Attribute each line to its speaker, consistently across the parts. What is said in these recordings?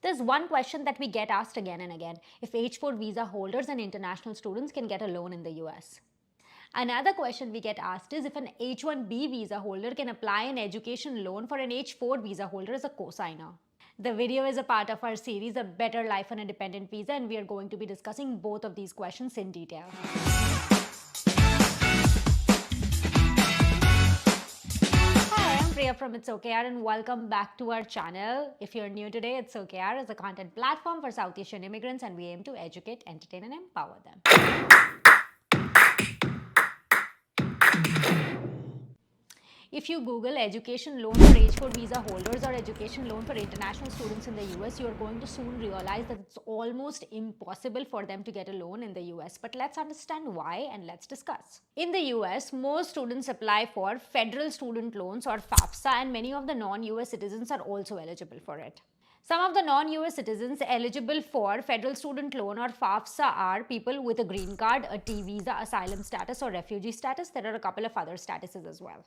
Speaker 1: There's one question that we get asked again and again, if H4 visa holders and international students can get a loan in the US. Another question we get asked is if an H1B visa holder can apply an education loan for an H4 visa holder as a cosigner. The video is a part of our series, A Better Life on a Dependent Visa, and we are going to be discussing both of these questions in detail. Priya from It's OKR and welcome back to our channel. If you're new today, It's OKR is a content platform for South Asian immigrants and we aim to educate, entertain and empower them. If you Google education loan for H4 visa holders or education loan for international students in the US, you are going to soon realize that it's almost impossible for them to get a loan in the US. But let's understand why and let's discuss. In the US, most students apply for federal student loans or FAFSA, and many of the non-US citizens are also eligible for it. Some of the non-US citizens eligible for federal student loan or FAFSA are people with a green card, a T visa, asylum status or refugee status. There are a couple of other statuses as well.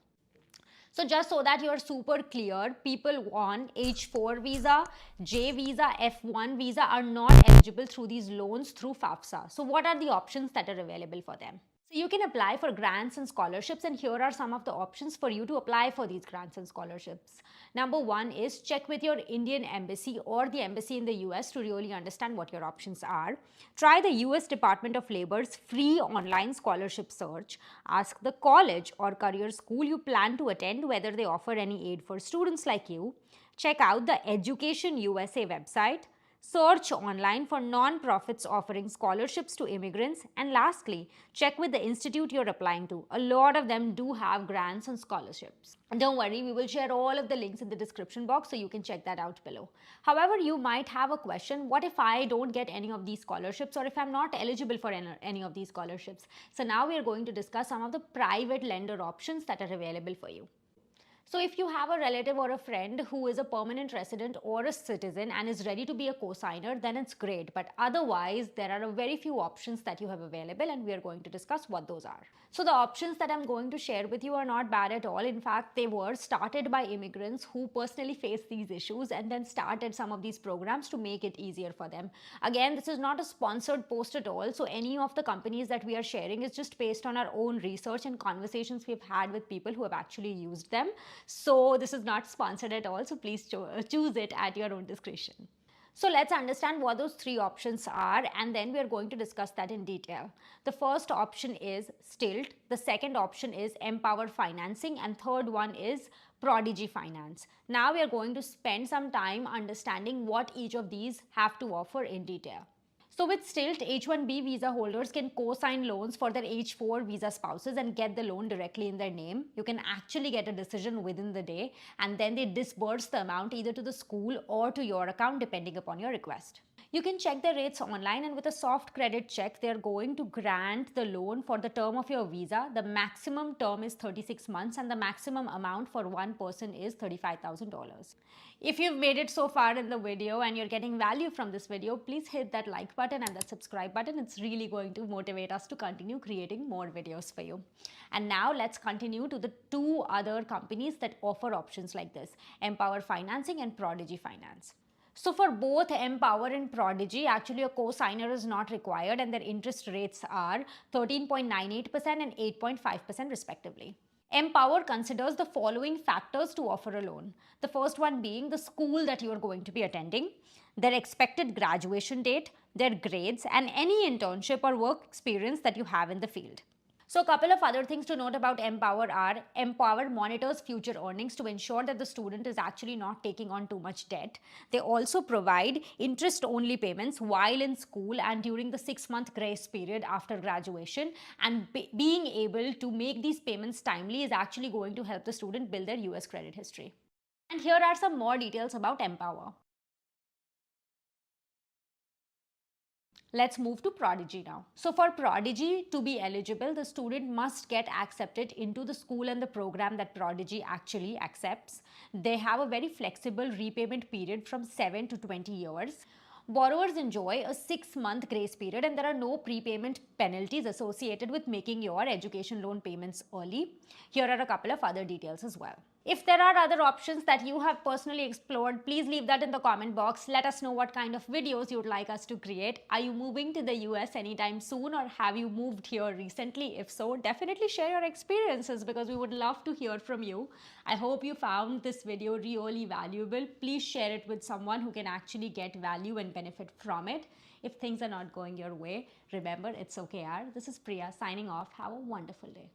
Speaker 1: So just so that you're super clear, people on H4 visa, J visa, F1 visa are not eligible through these loans through FAFSA. So what are the options that are available for them? So you can apply for grants and scholarships, and here are some of the options for you to apply for these grants and scholarships. Number one is check with your Indian embassy or the embassy in the US to really understand what your options are. Try the US Department of Labor's free online scholarship search. Ask the college or career school you plan to attend whether they offer any aid for students like you. Check out the Education USA website. Search online for non-profits offering scholarships to immigrants, and lastly, check with the institute you're applying to. A lot of them do have grants and scholarships. And don't worry, we will share all of the links in the description box so you can check that out below. However, you might have a question, what if I don't get any of these scholarships or if I'm not eligible for any of these scholarships? So now we are going to discuss some of the private lender options that are available for you. So if you have a relative or a friend who is a permanent resident or a citizen and is ready to be a cosigner, then it's great. But otherwise, there are a very few options that you have available and we are going to discuss what those are. So the options that I'm going to share with you are not bad at all. In fact, they were started by immigrants who personally faced these issues and then started some of these programs to make it easier for them. Again, this is not a sponsored post at all. So any of the companies that we are sharing is just based on our own research and conversations we've had with people who have actually used them. So this is not sponsored at all, so please choose it at your own discretion. So let's understand what those three options are, and then we are going to discuss that in detail. The first option is STILT, the second option is Empower Financing, and third one is Prodigy Finance. Now we are going to spend some time understanding what each of these have to offer in detail. So with STILT, H1B visa holders can co-sign loans for their H4 visa spouses and get the loan directly in their name. You can actually get a decision within the day and then they disburse the amount either to the school or to your account depending upon your request. You can check the rates online, and with a soft credit check, they are going to grant the loan for the term of your visa. The maximum term is 36 months and the maximum amount for one person is $35,000. If you've made it so far in the video and you're getting value from this video, please hit that like button and that subscribe button. It's really going to motivate us to continue creating more videos for you. And now let's continue to the two other companies that offer options like this, Empower Financing and Prodigy Finance. So for both Empower and Prodigy, actually a co-signer is not required and their interest rates are 13.98% and 8.5% respectively. Empower considers the following factors to offer a loan. The first one being the school that you are going to be attending, their expected graduation date, their grades, and any internship or work experience that you have in the field. So a couple of other things to note about Empower are, Empower monitors future earnings to ensure that the student is actually not taking on too much debt. They also provide interest-only payments while in school and during the 6-month grace period after graduation, and being able to make these payments timely is actually going to help the student build their US credit history. And here are some more details about Empower. Let's move to Prodigy now. So for Prodigy to be eligible, the student must get accepted into the school and the program that Prodigy actually accepts. They have a very flexible repayment period from 7 to 20 years. Borrowers enjoy a 6-month grace period and there are no prepayment penalties associated with making your education loan payments early. Here are a couple of other details as well. If there are other options that you have personally explored, please leave that in the comment box. Let us know what kind of videos you would like us to create. Are you moving to the US anytime soon, or have you moved here recently? If so, definitely share your experiences because we would love to hear from you. I hope you found this video really valuable. Please share it with someone who can actually get value and benefit from it. If things are not going your way, remember, it's okay, yaar. This is Priya signing off. Have a wonderful day.